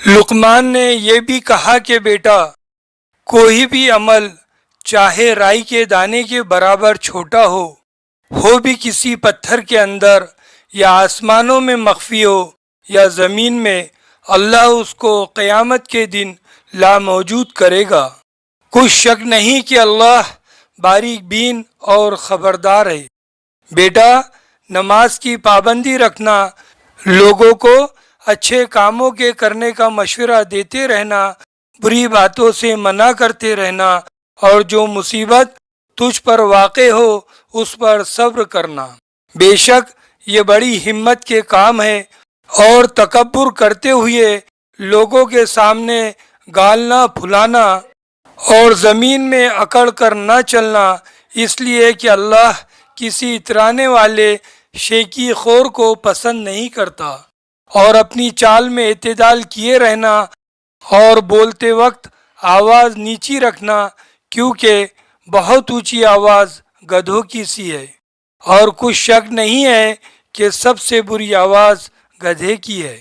لقمان نے یہ بھی کہا کہ بیٹا، کوئی بھی عمل چاہے رائی کے دانے کے برابر چھوٹا ہو بھی کسی پتھر کے اندر یا آسمانوں میں مخفی ہو یا زمین میں، اللہ اس کو قیامت کے دن لاموجود کرے گا۔ کچھ شک نہیں کہ اللہ باریک بین اور خبردار ہے۔ بیٹا، نماز کی پابندی رکھنا، لوگوں کو اچھے کاموں کے کرنے کا مشورہ دیتے رہنا، بری باتوں سے منع کرتے رہنا، اور جو مصیبت تجھ پر واقع ہو اس پر صبر کرنا۔ بے شک یہ بڑی ہمت کے کام ہے، اور تکبر کرتے ہوئے لوگوں کے سامنے گال نہ پھلانا اور زمین میں اکڑ کر نہ چلنا، اس لیے کہ اللہ کسی اترانے والے شیخی خور کو پسند نہیں کرتا۔ اور اپنی چال میں اعتدال کیے رہنا، اور بولتے وقت آواز نیچی رکھنا، کیونکہ بہت اونچی آواز گدھوں کی سی ہے، اور کچھ شک نہیں ہے کہ سب سے بری آواز گدھے کی ہے۔